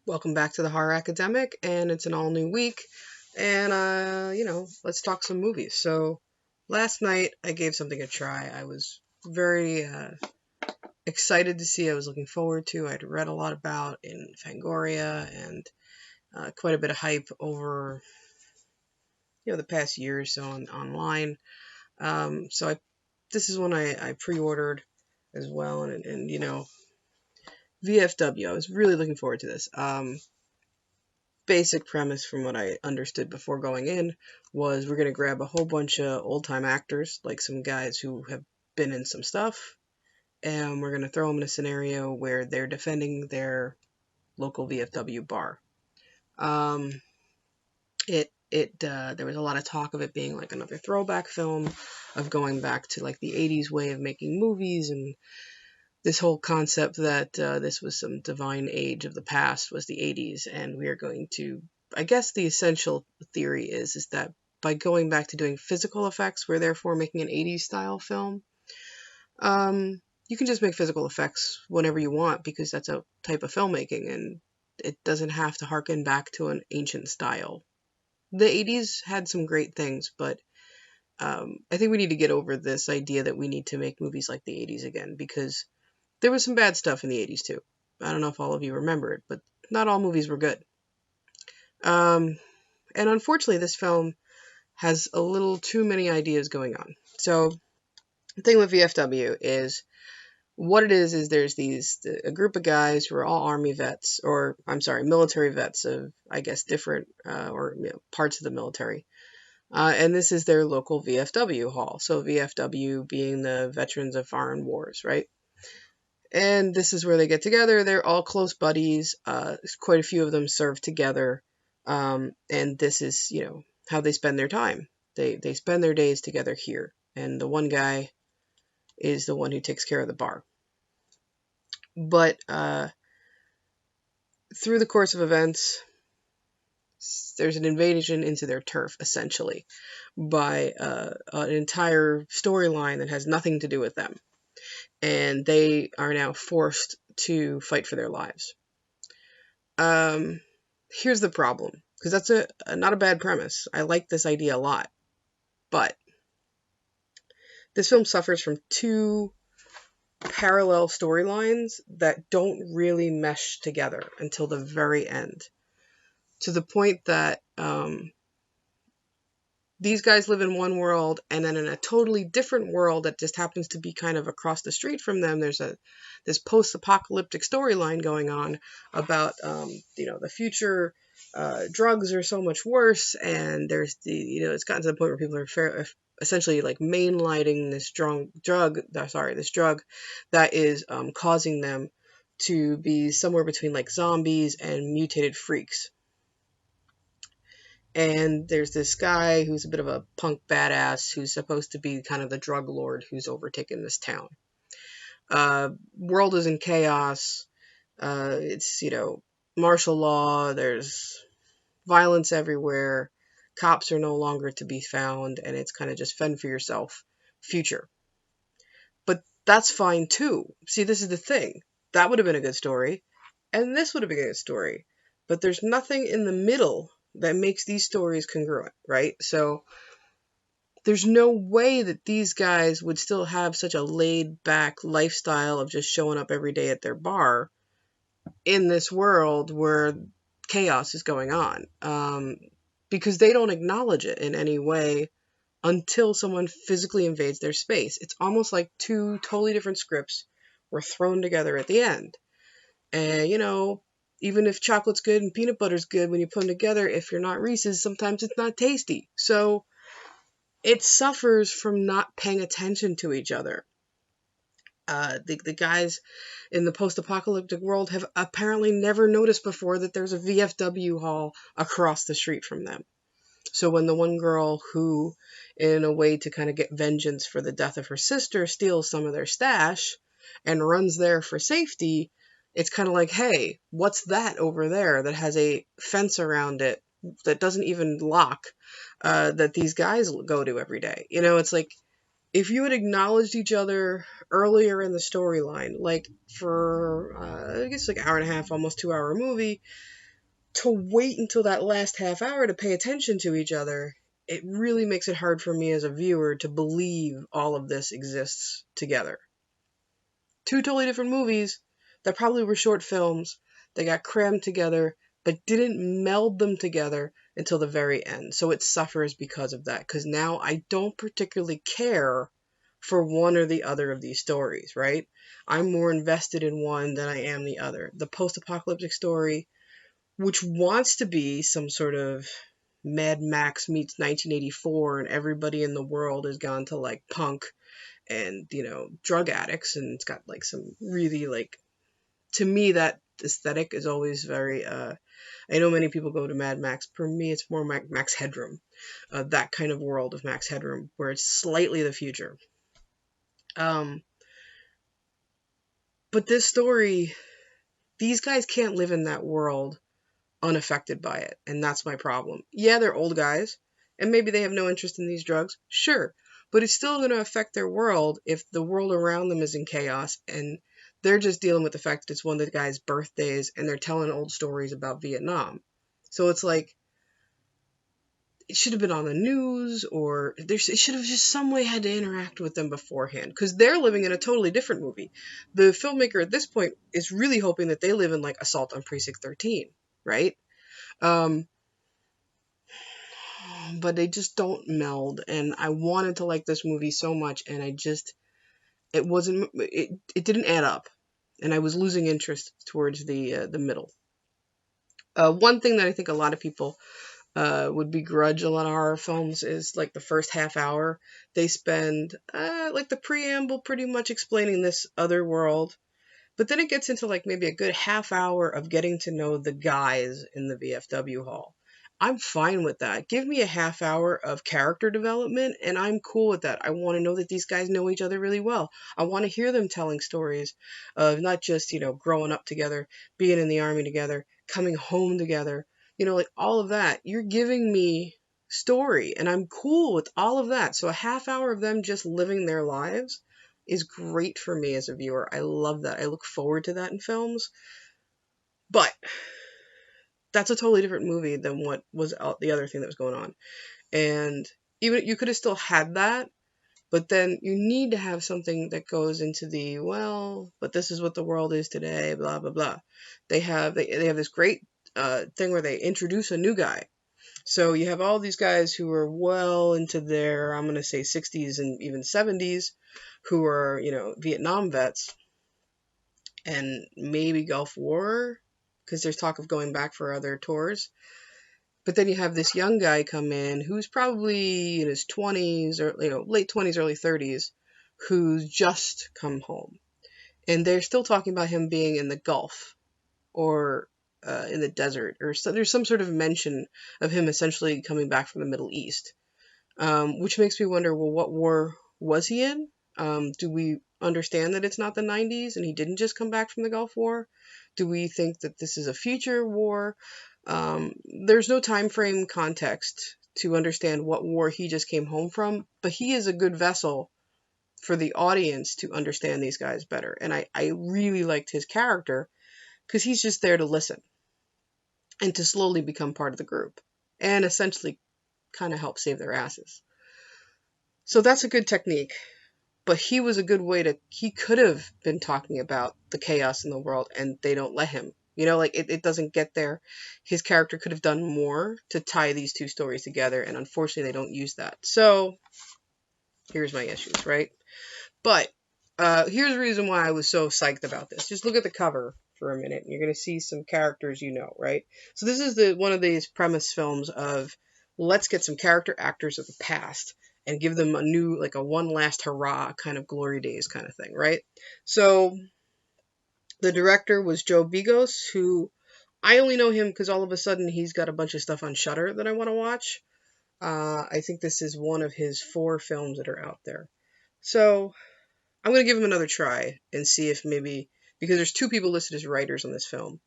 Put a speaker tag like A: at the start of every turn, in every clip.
A: Welcome back to the Horror Academic, and it's an all new week. And, let's talk some movies. So, last night I gave something a try. I was very excited to see, I was looking forward to. I'd read a lot about in Fangoria and quite a bit of hype over, the past year or so online. This is one I pre ordered as well. And VFW, I was really looking forward to this. Basic premise from what I understood before going in was we're going to grab a whole bunch of old time actors, like some guys who have been in some stuff, and we're going to throw them in a scenario where they're defending their local VFW bar. There was a lot of talk of it being like another throwback film, of going back to like the 80s way of making movies, and this whole concept that this was some divine age of the past was the 80s, and we are going to, I guess the essential theory is that by going back to doing physical effects, we're therefore making an 80s style film. You can just make physical effects whenever you want because that's a type of filmmaking, and it doesn't have to harken back to an ancient style. The 80s had some great things, but I think we need to get over this idea that we need to make movies like the 80s again, because there was some bad stuff in the 80s too. I don't know if all of you remember it, but not all movies were good. And unfortunately, this film has a little too many ideas going on. So the thing with VFW is, what it is there's a group of guys who are all army vets, or I'm sorry, military vets of, I guess, different parts of the military. And this is their local VFW hall. So VFW being the Veterans of Foreign Wars, right? And this is where they get together. They're all close buddies. Quite a few of them serve together. And this is, how they spend their time. They spend their days together here. And the one guy is the one who takes care of the bar. But through the course of events, there's an invasion into their turf, essentially, by an entire storyline that has nothing to do with them. And they are now forced to fight for their lives. Here's the problem, because that's not a bad premise. I like this idea a lot. But this film suffers from two parallel storylines that don't really mesh together until the very end. To the point that these guys live in one world, and then in a totally different world that just happens to be kind of across the street from them, there's this post-apocalyptic storyline going on about the future. Drugs are so much worse, and there's it's gotten to the point where people are essentially like mainlighting this drug that is causing them to be somewhere between like zombies and mutated freaks. And there's this guy who's a bit of a punk badass who's supposed to be kind of the drug lord who's overtaken this town. World is in chaos. It's, martial law. There's violence everywhere. Cops are no longer to be found, and it's kind of just fend for yourself future. But that's fine too. See, this is the thing. That would have been a good story, and this would have been a good story. But there's nothing in the middle that makes these stories congruent, right? So there's no way that these guys would still have such a laid-back lifestyle of just showing up every day at their bar in this world where chaos is going on, because they don't acknowledge it in any way until someone physically invades their space. It's almost like two totally different scripts were thrown together at the end. And, even if chocolate's good and peanut butter's good, when you put them together, if you're not Reese's, sometimes it's not tasty. So it suffers from not paying attention to each other. The guys in the post-apocalyptic world have apparently never noticed before that there's a VFW hall across the street from them. So when the one girl who, in a way to kind of get vengeance for the death of her sister, steals some of their stash and runs there for safety, it's kind of like, hey, what's that over there that has a fence around it that doesn't even lock, that these guys go to every day? It's like, if you had acknowledged each other earlier in the storyline, like for, I guess like hour and a half, almost 2 hour movie, to wait until that last half hour to pay attention to each other, it really makes it hard for me as a viewer to believe all of this exists together. Two totally different movies that probably were short films that got crammed together but didn't meld them together until the very end. So it suffers because of that. Because now I don't particularly care for one or the other of these stories, right? I'm more invested in one than I am the other. The post-apocalyptic story, which wants to be some sort of Mad Max meets 1984 and everybody in the world has gone to like punk and, drug addicts, and it's got like some really, like, to me that aesthetic is always very I know many people go to Mad Max. For me, it's more Max Headroom, that kind of world of Max Headroom where it's slightly the future. Um, but this story, these guys can't live in that world unaffected by it, and that's my problem. Yeah, they're old guys, and maybe they have no interest in these drugs, sure, but it's still going to affect their world if the world around them is in chaos, and they're just dealing with the fact that it's one of the guys' birthdays, and they're telling old stories about Vietnam. So it's like, it should have been on the news, or it should have just some way had to interact with them beforehand, because they're living in a totally different movie. The filmmaker at this point is really hoping that they live in like Assault on Precinct 13, right? Um, but they just don't meld, and I wanted to like this movie so much, and it didn't add up, and I was losing interest towards the middle. One thing that I think a lot of people would begrudge a lot of horror films is like the first half hour. They spend like the preamble pretty much explaining this other world, but then it gets into like maybe a good half hour of getting to know the guys in the VFW hall. I'm fine with that. Give me a half hour of character development and I'm cool with that. I want to know that these guys know each other really well. I want to hear them telling stories of not just, growing up together, being in the army together, coming home together, like all of that. You're giving me story and I'm cool with all of that. So a half hour of them just living their lives is great for me as a viewer. I love that. I look forward to that in films. But that's a totally different movie than what was the other thing that was going on. And even you could have still had that, but then you need to have something that goes into but this is what the world is today, blah blah blah. They have this great thing where they introduce a new guy. So you have all these guys who are well into their, I'm going to say 60s and even 70s, who are, Vietnam vets and maybe Gulf War, because there's talk of going back for other tours. But then you have this young guy come in who's probably in his 20s or late 20s, early 30s, who's just come home. And they're still talking about him being in the Gulf or in the desert, or so, there's some sort of mention of him essentially coming back from the Middle East, which makes me wonder, well, what war was he in? Do we understand that it's not the 90s and he didn't just come back from the Gulf War? Do we think that this is a future war? There's no time frame context to understand what war he just came home from, but he is a good vessel for the audience to understand these guys better. And I really liked his character because he's just there to listen and to slowly become part of the group and essentially kind of help save their asses. So that's a good technique. But he was a good way he could have been talking about the chaos in the world and they don't let him. It doesn't get there. His character could have done more to tie these two stories together, and unfortunately they don't use that. So, here's my issues, right? But, here's the reason why I was so psyched about this. Just look at the cover for a minute, and you're going to see some characters right? So this is one of these premise films of, let's get some character actors of the past and give them a one last hurrah kind of glory days kind of thing, right? So the director was Joe Begos, who I only know him because all of a sudden he's got a bunch of stuff on Shudder that I want to watch. I think this is one of his 4 films that are out there. So I'm going to give him another try and see if maybe, because there's 2 people listed as writers on this film,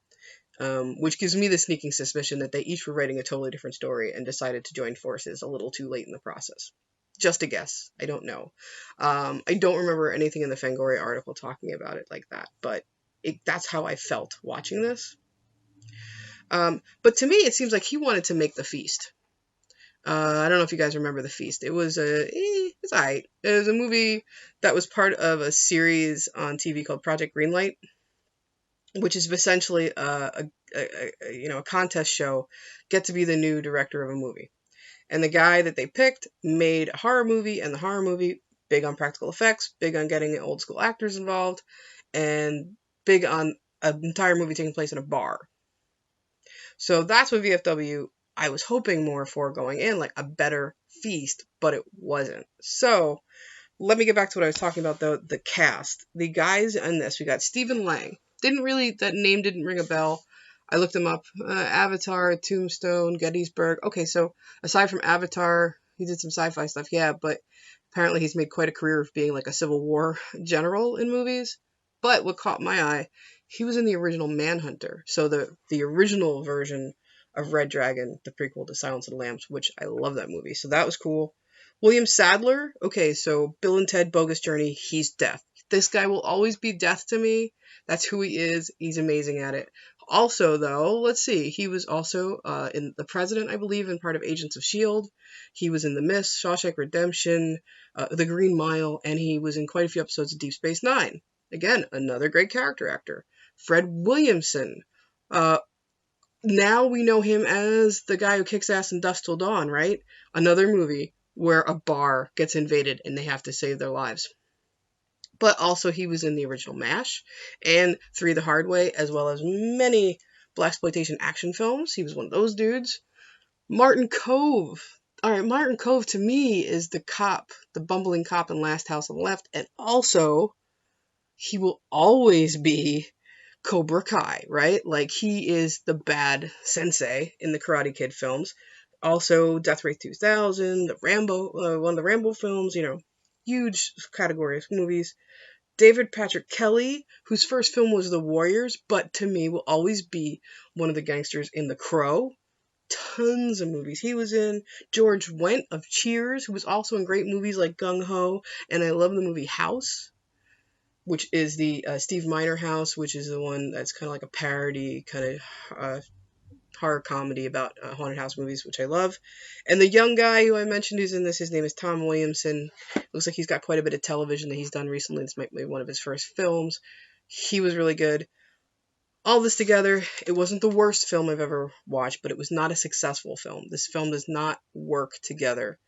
A: which gives me the sneaking suspicion that they each were writing a totally different story and decided to join forces a little too late in the process. Just a guess. I don't know. I don't remember anything in the Fangoria article talking about it like that, but that's how I felt watching this. But to me, it seems like he wanted to make The Feast. I don't know if you guys remember The Feast. It was it's alright. It was a movie that was part of a series on TV called Project Greenlight, which is essentially a contest show. Get to be the new director of a movie. And the guy that they picked made a horror movie, and the horror movie, big on practical effects, big on getting old school actors involved, and big on an entire movie taking place in a bar. So that's what VFW I was hoping more for going in, like a better feast, but it wasn't. So let me get back to what I was talking about, though, the cast. The guys in this, we got Stephen Lang. That name didn't ring a bell. I looked him up. Avatar, Tombstone, Gettysburg. Okay, so aside from Avatar, he did some sci-fi stuff, yeah, but apparently he's made quite a career of being like a Civil War general in movies. But what caught my eye, he was in the original Manhunter. So the original version of Red Dragon, the prequel to Silence of the Lambs, which I love that movie. So that was cool. William Sadler, okay, so Bill and Ted Bogus Journey, he's Death. This guy will always be Death to me. That's who he is. He's amazing at it. Also, though, let's see, he was also in The President, I believe, in part of Agents of S.H.I.E.L.D. He was in The Mist, Shawshank Redemption, The Green Mile, and he was in quite a few episodes of Deep Space Nine. Again, another great character actor. Fred Williamson. Now we know him as the guy who kicks ass in Dusk Till Dawn, right? Another movie where a bar gets invaded and they have to save their lives. But also he was in the original MASH and Three the Hard Way, as well as many blaxploitation action films. He was one of those dudes. Martin Kove. Alright, Martin Kove to me is the cop, the bumbling cop in Last House on the Left, and also he will always be Cobra Kai, right? Like, he is the bad sensei in the Karate Kid films. Also, Death Race 2000, the Rambo, one of the Rambo films, huge category of movies. David Patrick Kelly, whose first film was The Warriors, but to me will always be one of the gangsters in The Crow. Tons of movies he was in. George Wendt of Cheers, who was also in great movies like Gung Ho, and I love the movie House, which is the Steve Miner House, which is the one that's kind of like a parody, kind of horror comedy about haunted house movies, which I love. And the young guy who I mentioned who's in this, his name is Tom Williamson. Looks like he's got quite a bit of television that he's done recently. This might be one of his first films. He was really good. All this together, it wasn't the worst film I've ever watched, but it was not a successful film. This film does not work together.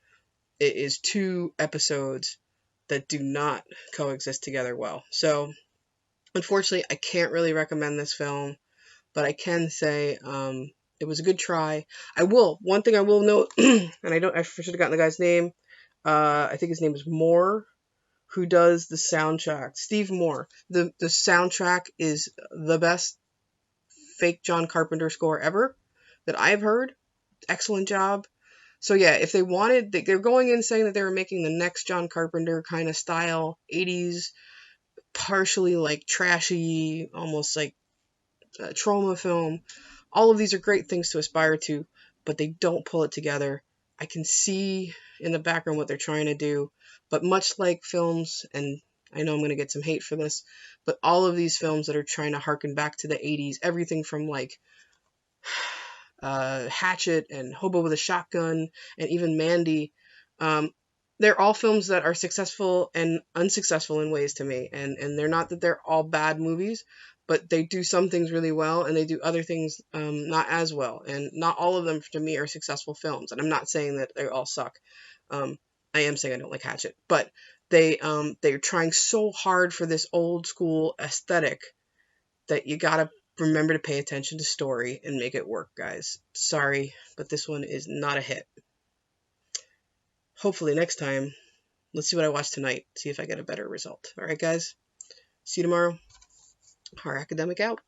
A: It is two episodes that do not coexist together well. So, unfortunately, I can't really recommend this film, but I can say it was a good try. One thing I will note, and I should have gotten the guy's name. I think his name is Moore, who does the soundtrack. Steve Moore. The soundtrack is the best fake John Carpenter score ever that I've heard. Excellent job. So yeah, if they wanted, they're going in saying that they were making the next John Carpenter kind of style, 80s, partially like trashy, almost like trauma film. All of these are great things to aspire to, but they don't pull it together. I can see in the background what they're trying to do, but much like films, and I know I'm going to get some hate for this, but all of these films that are trying to harken back to the 80s, everything from like Hatchet and Hobo with a Shotgun and even Mandy, they're all films that are successful and unsuccessful in ways to me, and they're not that they're all bad movies, but they do some things really well and they do other things not as well, and not all of them to me are successful films, and I'm not saying that they all suck. I am saying I don't like Hatchet, but they're trying so hard for this old school aesthetic that you gotta remember to pay attention to story and make it work, guys. Sorry, but this one is not a hit. Hopefully next time, let's see what I watch tonight, see if I get a better result. Alright guys, see you tomorrow. Horror Academic out.